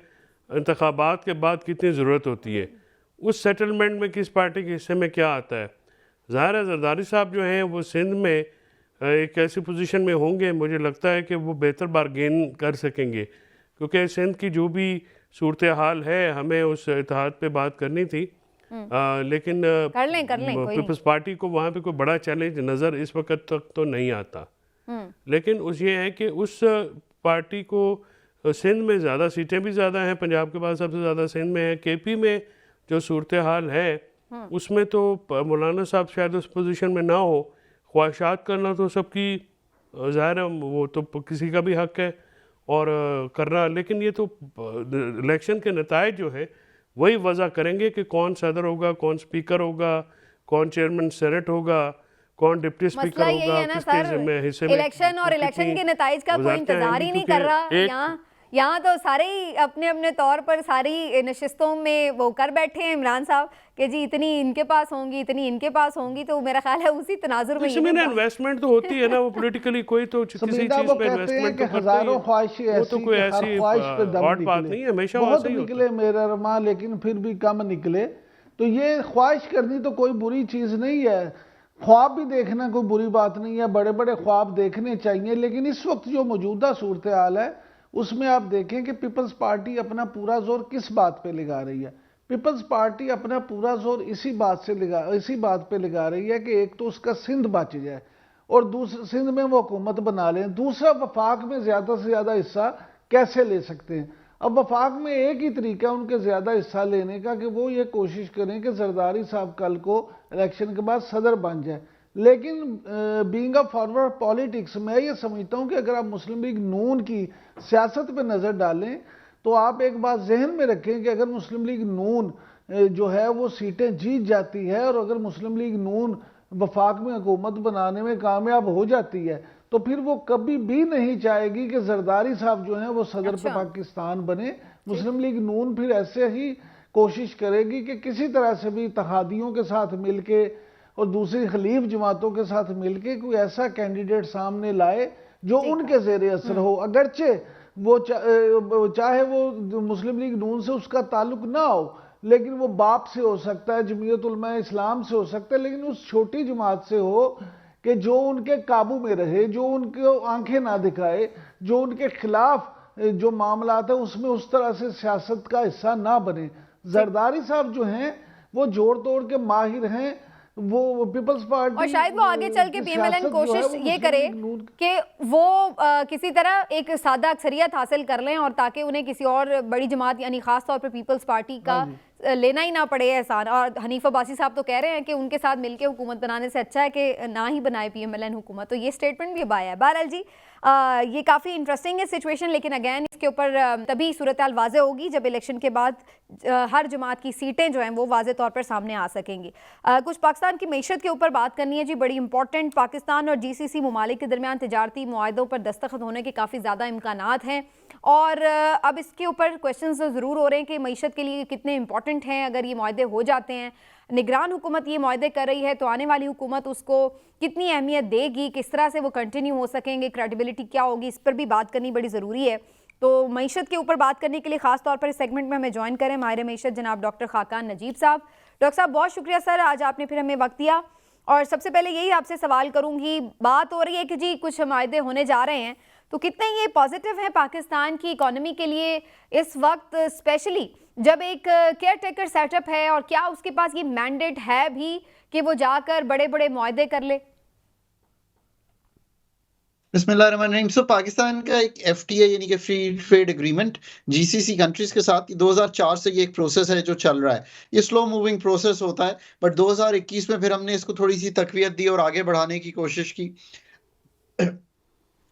इंतखाबात के बाद कितनी ज़रूरत होती है, उस सेटलमेंट में किस पार्टी के हिस्से में क्या आता है। ज़ाहिर है जरदारी साहब जो हैं वो सिंध में एक ऐसी पोजीशन में होंगे, मुझे लगता है कि वो बेहतर बारगेन कर सकेंगे, क्योंकि सिंध की जो भी सूरत हाल है हमें उस इत्तेहाद पे बात करनी थी, लेकिन कर लें पीपल्स पार्टी को वहाँ पे कोई बड़ा चैलेंज नज़र इस वक्त तक तो नहीं आता। लेकिन उस ये है कि उस पार्टी को सिंध में ज़्यादा सीटें भी ज़्यादा हैं, पंजाब के पास सबसे ज़्यादा सिंध में है। KP में जो सूरत हाल है उसमें तो मौलाना साहब शायद उस पोजीशन में ना हो। ख्वाहिशात करना तो सबकी ज़ाहिर है, वो तो किसी का भी हक है और करना, लेकिन ये तो इलेक्शन के नताइज जो है वही वजह करेंगे कि कौन सदर होगा, कौन स्पीकर होगा, कौन चेयरमैन सेनेट होगा, कौन डिप्टी स्पीकर मसला यही होगा, है ना किसके सर, हिस्से में इलेक्शन और इलेक्शन के नताइज का कोई वजारतें इंतजार आएंगी, ही नहीं क्योंकि कर रहा। एक यहाँ तो सारे ही अपने अपने तौर पर सारी नशिस्तों में वो कर बैठे हैं इमरान साहब कि जी इतनी इनके पास होंगी, इतनी इनके पास होंगी, तो मेरा ख्याल है उसी तनाजुर में इसमें ना इन्वेस्टमेंट तो होती है ना, वो पॉलिटिकली कोई तो किसी समीना चीज वो पे कहते हैं इन्वेस्टमेंट कि तो करता ही हजारों है। ख्वाहिशें वो ऐसी तो कोई कि हर ऐसी ख्वाहिश पे दम हॉट बात निकले, नहीं है, हमेशा बहुत वैसे ही होता निकले मेरा अरमान, लेकिन फिर भी कम निकले। तो ये ख्वाहिश करनी तो कोई बुरी चीज नहीं है, ख्वाब भी देखना कोई बुरी बात नहीं है, बड़े बड़े ख्वाब देखने चाहिए। लेकिन इस वक्त जो मौजूदा सूरत हाल है उसमें आप देखें कि पीपल्स पार्टी अपना पूरा जोर किस बात पे लगा रही है। पीपल्स पार्टी अपना पूरा जोर इसी बात पे लगा रही है कि एक तो उसका सिंध बच जाए और दूसरा सिंध में वो हुकूमत बना लें, दूसरा वफाक में ज्यादा से ज्यादा हिस्सा कैसे ले सकते हैं। अब वफाक में एक ही तरीका उनके ज्यादा हिस्सा लेने का कि वो ये कोशिश करें कि जरदारी साहब कल को इलेक्शन के बाद सदर बन जाए। लेकिन बीइंग अ फॉरवर्ड पॉलिटिक्स मैं ये समझता हूं कि अगर आप मुस्लिम लीग नून की सियासत पे नजर डालें तो आप एक बात जहन में रखें कि अगर मुस्लिम लीग नून जो है वो सीटें जीत जाती है और अगर मुस्लिम लीग नून वफाक में हुकूमत बनाने में कामयाब हो जाती है तो फिर वो कभी भी नहीं चाहेगी कि जरदारी साहब जो हैं वो सदर पे पाकिस्तान बने। मुस्लिम लीग नून फिर ऐसे ही कोशिश करेगी कि किसी तरह से भी इत्तेहादियों के साथ मिलके और दूसरी खलीफ जमातों के साथ मिलके कोई ऐसा कैंडिडेट सामने लाए जो उनके जेर असर हो, अगरचे वो चाहे वो मुस्लिम लीग नून से उसका ताल्लुक ना हो, लेकिन वो बाप से हो सकता है, जमीयत उलमा इस्लाम से हो सकता है, लेकिन उस छोटी जमात से हो कि जो उनके काबू में रहे, जो उनको आंखें ना दिखाए, जो उनके खिलाफ जो मामला है उसमें उस तरह से सियासत का हिस्सा ना बने। जरदारी साहब जो हैं वो जोड़ तोड़ के माहिर हैं, वो पीपल्स पार्टी और शायद वो आगे चल के पीएमएलएन कोशिश ये करे कि वो किसी तरह एक सादा अक्सरियत हासिल कर लें और ताकि उन्हें किसी और बड़ी जमात यानी खास तौर पर पीपल्स पार्टी का लेना ही ना पड़े एहसान। और हनीफ अब्बासी साहब तो कह रहे हैं कि उनके साथ मिलकर हुकूमत बनाने से अच्छा है कि ना ही बनाए पीएमएलएन हुकूमत, तो ये स्टेटमेंट भी अब आया है। बहरहाल जी ये काफ़ी इंटरेस्टिंग है सिचुएशन, लेकिन अगैन इसके ऊपर तभी सूरत हाल वाज़े होगी जब इलेक्शन के बाद हर जमात की सीटें जो हैं वो वाज़े तौर पर सामने आ सकेंगी। कुछ पाकिस्तान की मीशत के ऊपर बात करनी है जी, बड़ी इंपॉर्टेंट। पाकिस्तान और जीसीसी ममालिक के दरमियान तिजारती मुआहदों पर दस्तखत होने के काफ़ी ज़्यादा इम्कानात हैं और अब इसके ऊपर क्वेश्चन ज़रूर हो रहे हैं कि मीशत के लिए कितने इंपॉर्टेंट हैं। अगर ये मुआहदे हो जाते हैं, निगरान हुकूमत ये मुआहदे कर रही है, तो आने वाली हुकूमत उसको कितनी अहमियत देगी, किस तरह से वो कंटिन्यू हो सकेंगे, क्रेडिबिलिटी क्या होगी, इस पर भी बात करनी बड़ी ज़रूरी है। तो मईशत के ऊपर बात करने के लिए खास तौर पर इस सेगमेंट में हमें ज्वाइन करें माहिर मईशत जनाब डॉक्टर खाकान नजीब साहब। डॉक्टर साहब बहुत शुक्रिया सर, आज आपने फिर हमें वक्त दिया। और सबसे पहले यही आपसे सवाल करूंगी, बात हो रही है कि जी कुछ मुआहदे होने जा रहे हैं, तो कितने ये पॉजिटिव है पाकिस्तान की इकोनॉमी के लिए इस वक्त, स्पेशली जब एक केयर टेकर सेटअप है, और क्या उसके पास ये मैंडेट है भी कि वो जाकर बड़े बड़े मुआहदे कर ले? बिस्मिल्लाहिर्रहमानिर्रहीम। सो पाकिस्तान का एक FTA यानी कि free trade agreement GCC countries के साथ 2004 से ये एक प्रोसेस है जो चल रहा है। ये स्लो मूविंग प्रोसेस होता है, बट 2021 में फिर हमने इसको थोड़ी सी तकवीत दी और आगे बढ़ाने की कोशिश की।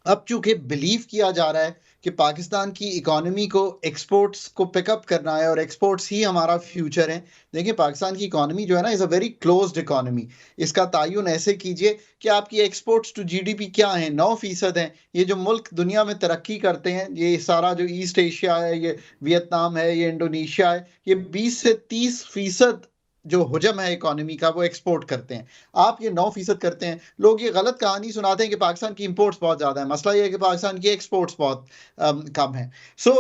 अब चूंकि बिलीव किया जा रहा है कि पाकिस्तान की इकोनॉमी को एक्सपोर्ट्स को पिकअप करना है और एक्सपोर्ट्स ही हमारा फ्यूचर है। देखिए पाकिस्तान की इकोनॉमी जो है ना is a very closed economy. इसका तायुन ऐसे कीजिए कि आपकी एक्सपोर्ट्स टू GDP क्या है, 9% है। ये जो मुल्क दुनिया में तरक्की करते हैं, ये सारा जो ईस्ट एशिया है, ये वियतनाम है, ये इंडोनेशिया है, ये 20 से 30% जो हुजम है इकोनॉमी का वो एक्सपोर्ट करते हैं। आप ये 9% करते हैं। लोग ये गलत कहानी सुनाते हैं कि पाकिस्तान की इंपोर्ट्स बहुत ज़्यादा है। मसला ये है कि पाकिस्तान की एक्सपोर्ट्स बहुत कम है। सो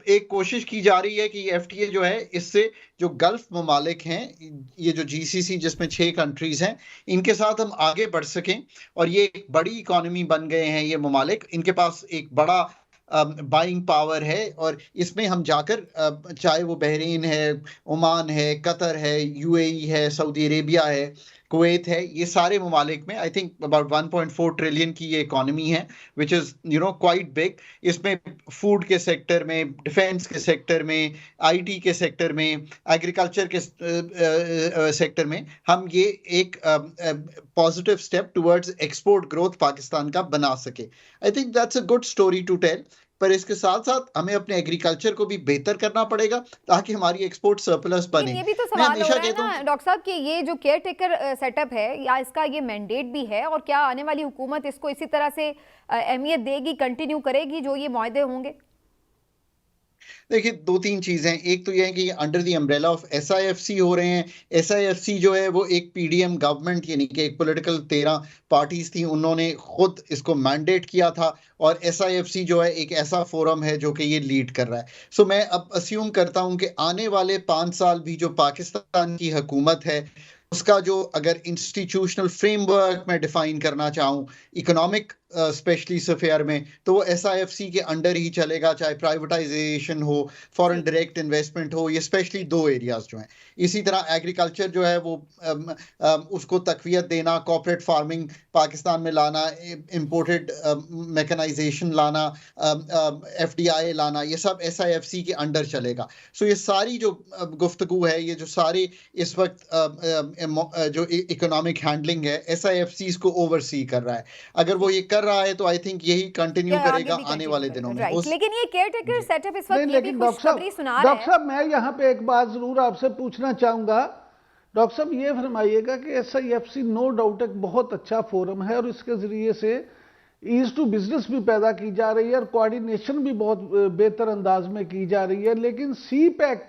एक कोशिश की जा रही है कि FTA जो है इससे जो गल्फ ममालिक हैं, ये जो GCC जिसमें 6 कंट्रीज़ हैं, इनके साथ हम आगे बढ़ सकें और ये एक बड़ी इकोनॉमी बन गए हैं ये ममालिक। इनके पास एक बड़ा बाइंग पावर है और इसमें हम जाकर चाहे वो बहरीन है, ओमान है, कतर है, UAE है, सऊदी अरेबिया है, कुवैत है, ये सारे ममालिक में आई थिंक अबाउट 1.4 ट्रिलियन की ये इकोनॉमी है, विच इज़ क्वाइट बिग। इसमें फूड के सेक्टर में, डिफेंस के सेक्टर में, IT के सेक्टर में, एग्रीकल्चर के सेक्टर में हम ये एक positive step towards export growth Pakistan का बना सके। I think that's a good story to tell. पर इसके साथ साथ हमें अपने एग्रीकल्चर को भी बेहतर करना पड़ेगा ताकि हमारी एक्सपोर्ट सरप्लस लेकिन बने। ये भी तो मैं सवाल हो हमेशा रहा है कहता हूँ ना डॉक्टर साहब कि ये जो केयर टेकर सेटअप है या इसका ये मैंडेट भी है, और क्या आने वाली हुकूमत इसको इसी तरह से अहमियत देगी, कंटिन्यू करेगी जो ये मुआहदे होंगे? देखिए, 2-3 चीज़ें, एक तो ये है कि under the umbrella of SIFC हो रहे हैं। एसआईएफसी जो है वो एक पीडीएम गवर्नमेंट यानी कि एक पॉलिटिकल 13 पार्टीज़ थी, उन्होंने खुद इसको मैंडेट किया था और एसआईएफसी जो है एक ऐसा फोरम है जो कि ये लीड कर रहा है। सो मैं अब अस्यूम करता हूँ कि आने वाले 5 साल भी जो पाकिस्तान की हुकूमत है, उसका जो अगर इंस्टीट्यूशनल फ्रेमवर्क मैं डिफाइन करना चाहूँ, इकोनॉमिक स्पेशली अफेयर में, तो वो एसआईएफसी के अंडर ही चलेगा, चाहे प्राइवेटाइजेशन हो, फॉरेन डायरेक्ट इन्वेस्टमेंट हो, ये स्पेशली 2 एरियाज जो हैं। इसी तरह एग्रीकल्चर जो है वो उसको तकवियत देना, कॉर्पोरेट फार्मिंग पाकिस्तान में लाना, इंपोर्टेड मैकेनाइजेशन लाना, एफडीआई लाना, ये सब एसआईएफसी के अंडर चलेगा। सो ये सारी जो गुफ्तगू है, ये जो सारे इस वक्त जो इकोनॉमिक हैंडलिंग है, एसआईएफसी इसको ओवरसी कर रहा है। अगर वो ये कर रहा है तो आई थिंक यही कंटिन्यू या आगे करेगा भी आने कंटिन्यू वाले करेगा, दिनों में। राइट। लेकिन ये केयर टेकर सेटअप इस वक्त नहीं, ये भी लेकिन खुशखबरी सुना रहा डॉक्टर है। साहब मैं यहाँ पे एक बात जरूर आपसे पूछना चाहूंगा। डॉक्टर साहब ये फरमाइएगा कि एसआईएफसी नो डाउट एक बहुत अच्छा फोरम है और इसके जरिए से ईज टू बिजनेस भी पैदा की जा रही है और कोऑर्डिनेशन भी बहुत बेहतर अंदाज में की जा रही है। लेकिन सी पैक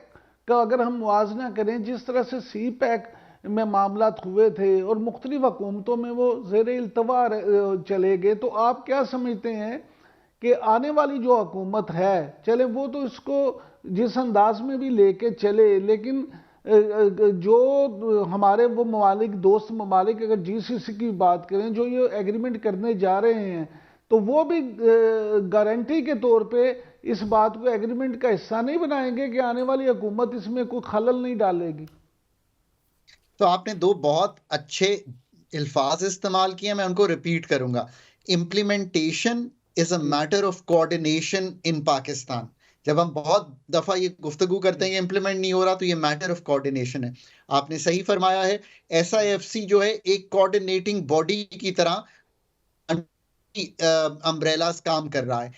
का अगर हम मुआवजा करें, जिस तरह से सी पैक में मामलात हुए थे और मुख्तलिफ हुकूमतों में वो ज़ेर इल्तवा चले गए, तो आप क्या समझते हैं कि आने वाली जो हुकूमत है, चले वो तो इसको जिस अंदाज में भी लेके चले, लेकिन जो हमारे वो ममालिक, दोस्त ममालिक, अगर जीसीसी की बात करें जो ये एग्रीमेंट करने जा रहे हैं, तो वो भी गारंटी के तौर पे इस बात को एग्रीमेंट का हिस्सा नहीं बनाएंगे कि आने वाली हुकूमत इसमें कोई खलल नहीं डालेगी। तो आपने 2 बहुत अच्छे अल्फाज इस्तेमाल किए, मैं उनको रिपीट करूंगा। Implementation is a matter of coordination in Pakistan. जब हम बहुत दफा ये गुफ्तगू करते हैं कि इम्प्लीमेंट नहीं हो रहा, तो ये मैटर ऑफ कोऑर्डिनेशन है। आपने सही फरमाया है, एसआईएफसी जो है एक कोऑर्डिनेटिंग बॉडी की तरह अम्ब्रेलास काम कर रहा है।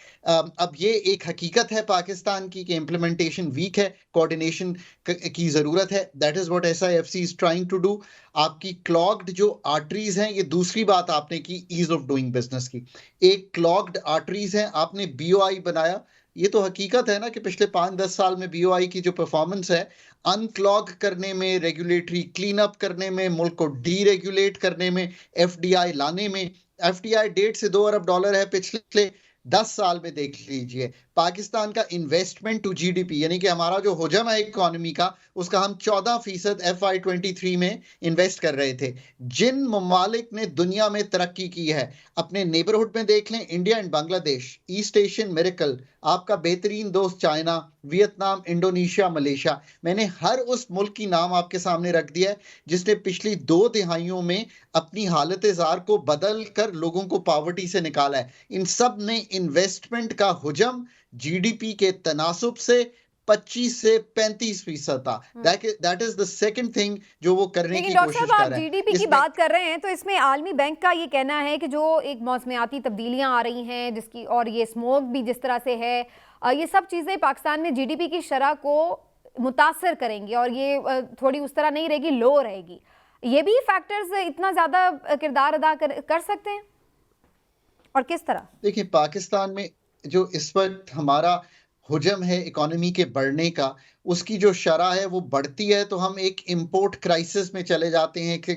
अब ये एक हकीकत है पाकिस्तान की कि इम्प्लीमेंटेशन वीक है, कोऑर्डिनेशन की ज़रूरत है। That is what SIFC is trying to do. आपकी क्लॉग्ड जो आर्टरीज हैं, ये दूसरी बात आपने की ईज ऑफ डूइंग बिजनेस की। एक क्लॉग्ड आर्टरीज हैं, आपने बीओआई बनाया। ये तो हकीकत है ना कि पिछले 5-10 साल में बीओआई की जो परफॉर्मेंस है, अनक्लॉग करने में, रेगुलेटरी क्लीन अप करने में, मुल्क को डीरेगुलेट करने में, एफडीआई लाने में, एफडीआई $1.5 से 2 अरब है पिछले 10 साल में। देख लीजिए पाकिस्तान का इन्वेस्टमेंट टू जीडीपी यानी कि हमारा जो हुजम है इकोनॉमी का, उसका हम 14% FY23 में इन्वेस्ट कर रहे थे। जिन ममालिक ने दुनिया में तरक्की की है, अपने नेबरहुड में देख लें, India and Bangladesh, east Asian miracle, आपका बेहतरीन दोस्त चाइना, वियतनाम, इंडोनेशिया, मलेशिया। मैंने हर उस मुल्क की नाम आपके सामने रख दिया है जिसने पिछली 2 दिहाइयों में अपनी हालत ज़ार को बदल कर लोगों को पॉवर्टी से निकाला है। इन सब ने इन्वेस्टमेंट का हुजम जीडीपी के तनासुब से 25 से 35% था। That is the second thing जो वो करने की कोशिश कर रहे हैं। आप जीडीपी की बात कर रहे हैं तो इसमें आलमी बैंक का ये कहना है कि जो एक मौसमियाती तब्दीलियां आ रही हैं जिसकी, और ये स्मोक भी जिस तरह से है, ये सब चीज़ें पाकिस्तान में जीडीपी की शरह को मुतासर करेंगी और ये थोड़ी उस तरह नहीं रहेगी, लो रहेगी। ये भी फैक्टर्स इतना ज़्यादा किरदार अदा कर सकते हैं और किस तरह? देखिए पाकिस्तान में जो इस वक्त हमारा हुजम है इकोनॉमी के बढ़ने का, उसकी जो शरह है वो बढ़ती है तो हम एक इंपोर्ट क्राइसिस में चले जाते हैं कि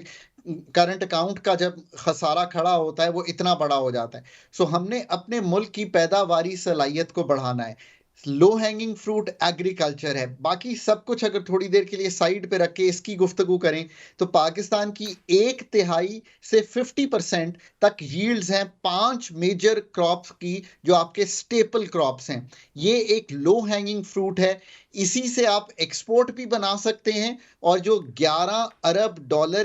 करंट अकाउंट का जब खसारा खड़ा होता है वो इतना बड़ा हो जाता है। सो हमने अपने मुल्क की पैदावारी सलाहियत को बढ़ाना है। लो हैंगिंग फ्रूट एग्रीकल्चर है। बाकी सब कुछ अगर थोड़ी देर के लिए साइड पे रख के इसकी गुफ्तगू करें तो पाकिस्तान की 1/3 से 50% तक यील्ड्स हैं 5 मेजर क्रॉप्स की जो आपके स्टेपल क्रॉप्स हैं। ये एक लो हैंगिंग फ्रूट है। इसी से आप एक्सपोर्ट भी बना सकते हैं और जो $11 अरब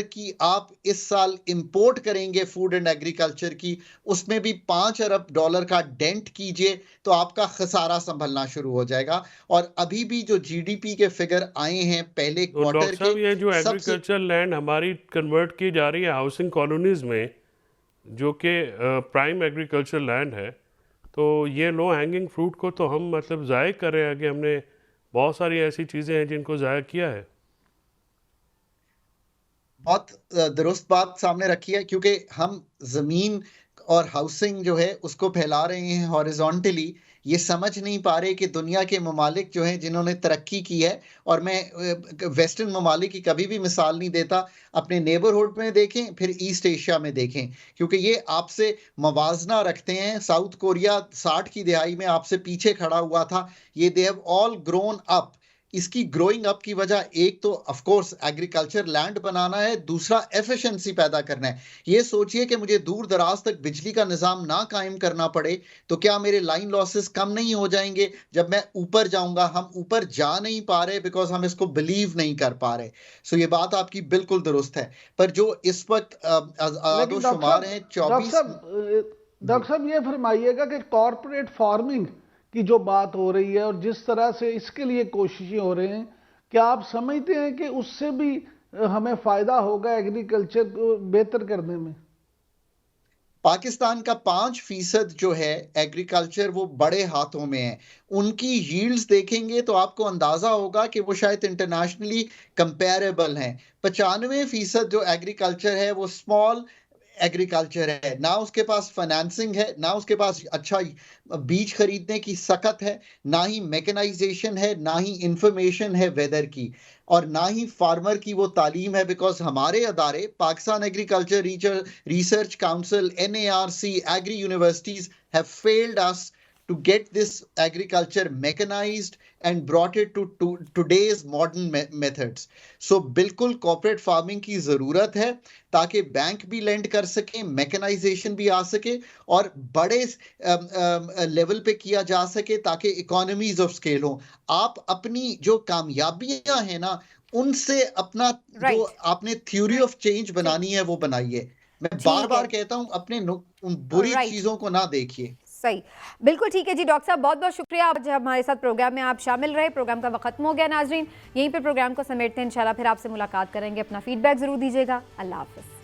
की आप इस साल इंपोर्ट करेंगे फूड एंड एग्रीकल्चर की, उसमें भी $5 अरब का डेंट कीजिए तो आपका खसारा संभलना शुरू हो जाएगा। और अभी भी जो जीडीपी के फिगर आए हैं पहले क्वार्टर के, ये जो एग्रीकल्चर लैंड हमारी कन्वर्ट की जा रही है हाउसिंग कॉलोनीज में, जो कि प्राइम एग्रीकल्चर लैंड है, तो ये लो हैंगिंग फ्रूट को तो हम मतलब ज़ाय कर रहे हैं कि हमने बहुत सारी ऐसी चीज़ें हैं जिनको ज़ाया किया है। बहुत दुरुस्त बात सामने रखी है, क्योंकि हम ज़मीन और हाउसिंग जो है उसको फैला रहे हैं हॉरिजॉन्टली। ये समझ नहीं पा रहे कि दुनिया के ममालिक जो हैं जिन्होंने तरक्की की है, और मैं वेस्टर्न ममालिक की कभी भी मिसाल नहीं देता, अपने नेबरहुड में देखें फिर ईस्ट एशिया में देखें, क्योंकि ये आपसे मवाजना रखते हैं। साउथ कोरिया 60 की दिहाई में आपसे पीछे खड़ा हुआ था। ये they have all grown up. इसकी ग्रोइंग अप की वजह एक तो ऑफ कोर्स एग्रीकल्चर लैंड बनाना है, दूसरा एफिशिएंसी पैदा करना है। ये सोचिए कि मुझे दूर दराज तक बिजली का निज़ाम ना कायम करना पड़े तो क्या मेरे लाइन लॉसेस कम नहीं हो जाएंगे जब मैं ऊपर जाऊंगा? हम ऊपर जा नहीं पा रहे बिकॉज हम इसको बिलीव नहीं कर पा रहे। सो ये बात आपकी बिल्कुल दुरुस्त है, पर जो इस वक्त आदोशुमार हैं 24। डॉक्टर साहब ये फरमाइएगा कि कॉरपोरेट फार्मिंग की जो बात हो रही है और जिस तरह से इसके लिए कोशिशें हो रही हैं, क्या आप समझते हैं कि उससे भी हमें फायदा होगा एग्रीकल्चर को बेहतर करने में? पाकिस्तान का 5% जो है एग्रीकल्चर वो बड़े हाथों में है। उनकी यील्ड्स देखेंगे तो आपको अंदाजा होगा कि वो शायद इंटरनेशनली कंपेरेबल हैं। 95% जो एग्रीकल्चर है वो स्मॉल एग्रीकल्चर है। ना उसके पास फाइनेंसिंग है, ना उसके पास अच्छा बीज खरीदने की सकत है, ना ही मैकेनाइजेशन है, ना ही इंफॉर्मेशन है वेदर की, और ना ही फार्मर की वो तालीम है। बिकॉज हमारे अदारे Pakistan agriculture research council, NARC, agri universities have failed us to get this agriculture mechanized and brought it to today's modern methods. So बिल्कुल corporate farming की ज़रूरत है ताकि बैंक भी लेंड कर सके, मैकेनाइजेशन भी आ सके और बड़े लेवल पे किया जा सके ताकि इकोनॉमीज ऑफ स्केल हो। आप अपनी जो कामयाबियां हैं ना, उनसे अपना जो आपने थ्योरी ऑफ चेंज बनानी है वो बनाइए। मैं बार बार कहता हूं, अपने उन बुरी चीजों को ना देखिए। सही, बिल्कुल ठीक है जी। डॉक्टर साहब बहुत बहुत शुक्रिया, आज हमारे साथ प्रोग्राम में आप शामिल रहे। प्रोग्राम का वक्त खत्म हो गया नाजरीन, यहीं पे प्रोग्राम को समेटते हैं। इंशाल्लाह फिर आपसे मुलाकात करेंगे। अपना फीडबैक जरूर दीजिएगा। अल्लाह हाफिज़।